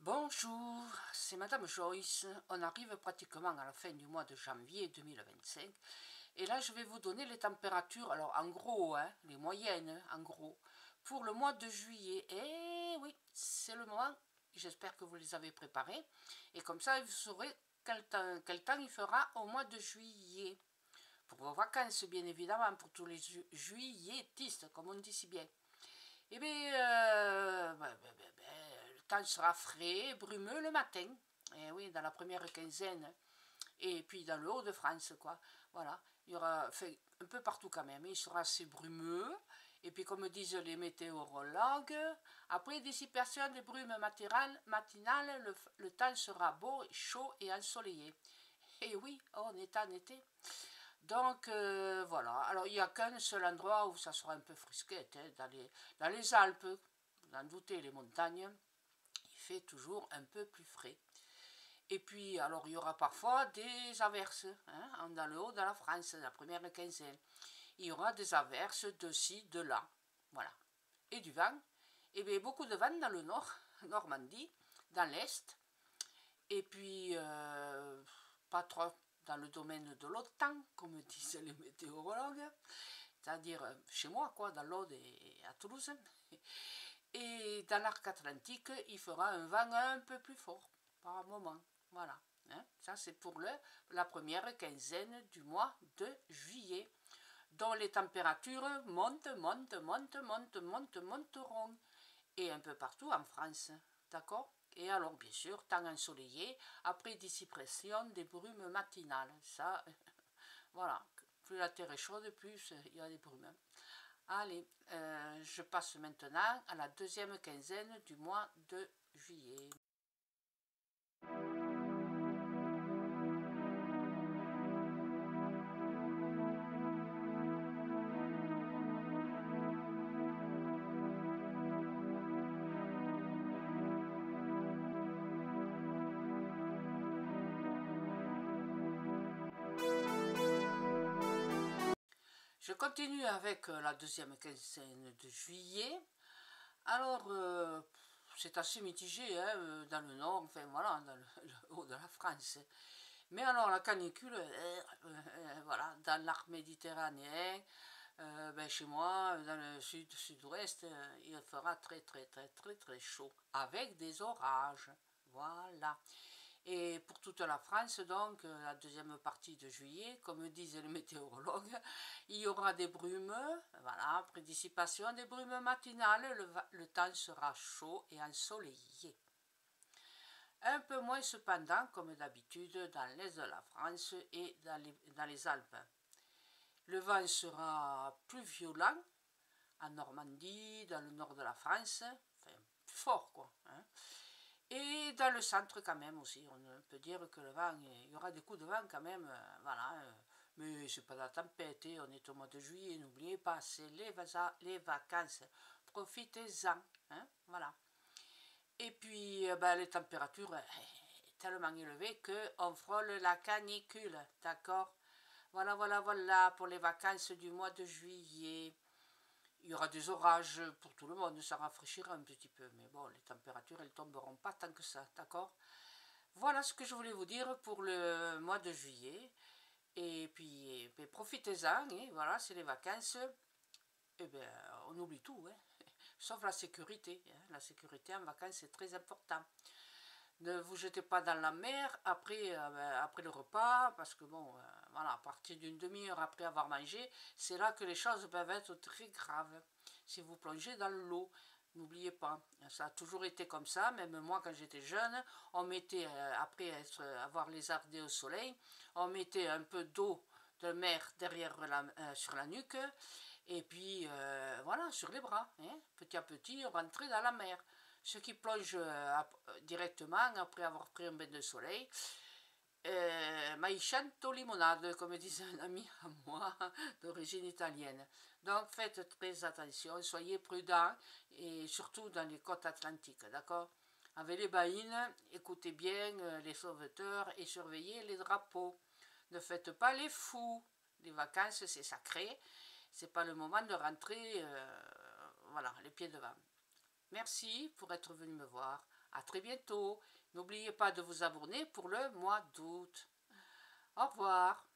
Bonjour, c'est Madame Joyce. On arrive pratiquement à la fin du mois de janvier 2025. Et là, je vais vous donner les températures, alors en gros, hein, les moyennes, en gros, pour le mois de juillet. Et oui, c'est le moment, j'espère que vous les avez préparés. Et comme ça, vous saurez quel temps il fera au mois de juillet. Pour vos vacances, bien évidemment, pour tous les juilletistes, comme on dit si bien. Eh bien, le temps sera frais, brumeux le matin. Et oui, dans la première quinzaine. Et puis dans le Haut-de-France, quoi. Voilà. Il y aura, fait un peu partout quand même. Il sera assez brumeux. Et puis, comme disent les météorologues, après dissipation des brumes matinales, le temps sera beau, chaud et ensoleillé. Et oui, on est en été. Donc voilà, alors il n'y a qu'un seul endroit où ça sera un peu frisquette, hein, dans les Alpes, vous en doutez, les montagnes, il fait toujours un peu plus frais. Et puis, alors il y aura parfois des averses, hein, dans le haut de la France, la première quinzaine. Il y aura des averses de ci, de là, voilà. Et du vent, et bien beaucoup de vent dans le nord, Normandie, dans l'est, et puis pas trop dans le domaine de l'OTAN, comme disent les météorologues, c'est-à-dire chez moi, quoi, dans l'Aude et à Toulouse. Et dans l'arc atlantique, il fera un vent un peu plus fort, par moment. Voilà. Hein. Ça, c'est pour la première quinzaine du mois de juillet, dont les températures monteront. Et un peu partout en France. D'accord? Et alors, bien sûr, temps ensoleillé, après dissipation des brumes matinales. Ça, voilà. Plus la terre est chaude, plus il y a des brumes. Allez, je passe maintenant à la deuxième quinzaine du mois de juillet. Je continue avec la deuxième quinzaine de juillet. Alors, c'est assez mitigé hein, dans le nord, enfin voilà, dans le haut de la France. Mais alors la canicule, voilà, dans l'arc méditerranéen, chez moi, dans le sud-ouest, il fera très chaud, avec des orages. Voilà. Et pour toute la France, donc, la deuxième partie de juillet, comme disent les météorologues, il y aura des brumes, voilà, après dissipation des brumes matinales, le temps sera chaud et ensoleillé. Un peu moins cependant, comme d'habitude, dans l'est de la France et dans les Alpes. Le vent sera plus violent en Normandie, dans le nord de la France, enfin plus fort quoi. Hein. Et dans le centre quand même aussi, on peut dire que le vent, il y aura des coups de vent quand même, voilà. Mais c'est pas la tempête, on est au mois de juillet, n'oubliez pas, c'est les vacances, profitez-en, hein, voilà. Et puis les températures tellement élevées qu'on frôle la canicule, d'accord? Voilà pour les vacances du mois de juillet. Il y aura des orages pour tout le monde, ça rafraîchira un petit peu, mais bon, les températures, elles tomberont pas tant que ça, d'accord? Voilà ce que je voulais vous dire pour le mois de juillet. Et puis, profitez-en, hein, voilà, c'est les vacances. Eh bien, on oublie tout, hein, sauf la sécurité. Hein. La sécurité en vacances, c'est très important. Ne vous jetez pas dans la mer après, après le repas, parce que bon, voilà, à partir d'une demi-heure après avoir mangé, c'est là que les choses peuvent être très graves. Si vous plongez dans l'eau, n'oubliez pas, ça a toujours été comme ça, même moi quand j'étais jeune, on mettait, après avoir lézardé au soleil, on mettait un peu d'eau de mer derrière sur la nuque, et puis voilà, sur les bras. Hein. Petit à petit, on rentrait dans la mer. Ceux qui plongent directement après avoir pris un bain de soleil, maïcento limonade, comme disait un ami à moi d'origine italienne. Donc faites très attention, soyez prudents, et surtout dans les côtes atlantiques, d'accord? Avec les baïnes, écoutez bien les sauveteurs et surveillez les drapeaux. Ne faites pas les fous. Les vacances, c'est sacré. C'est pas le moment de rentrer, voilà, les pieds devant. Merci pour être venu me voir. À très bientôt. N'oubliez pas de vous abonner pour le mois d'août. Au revoir.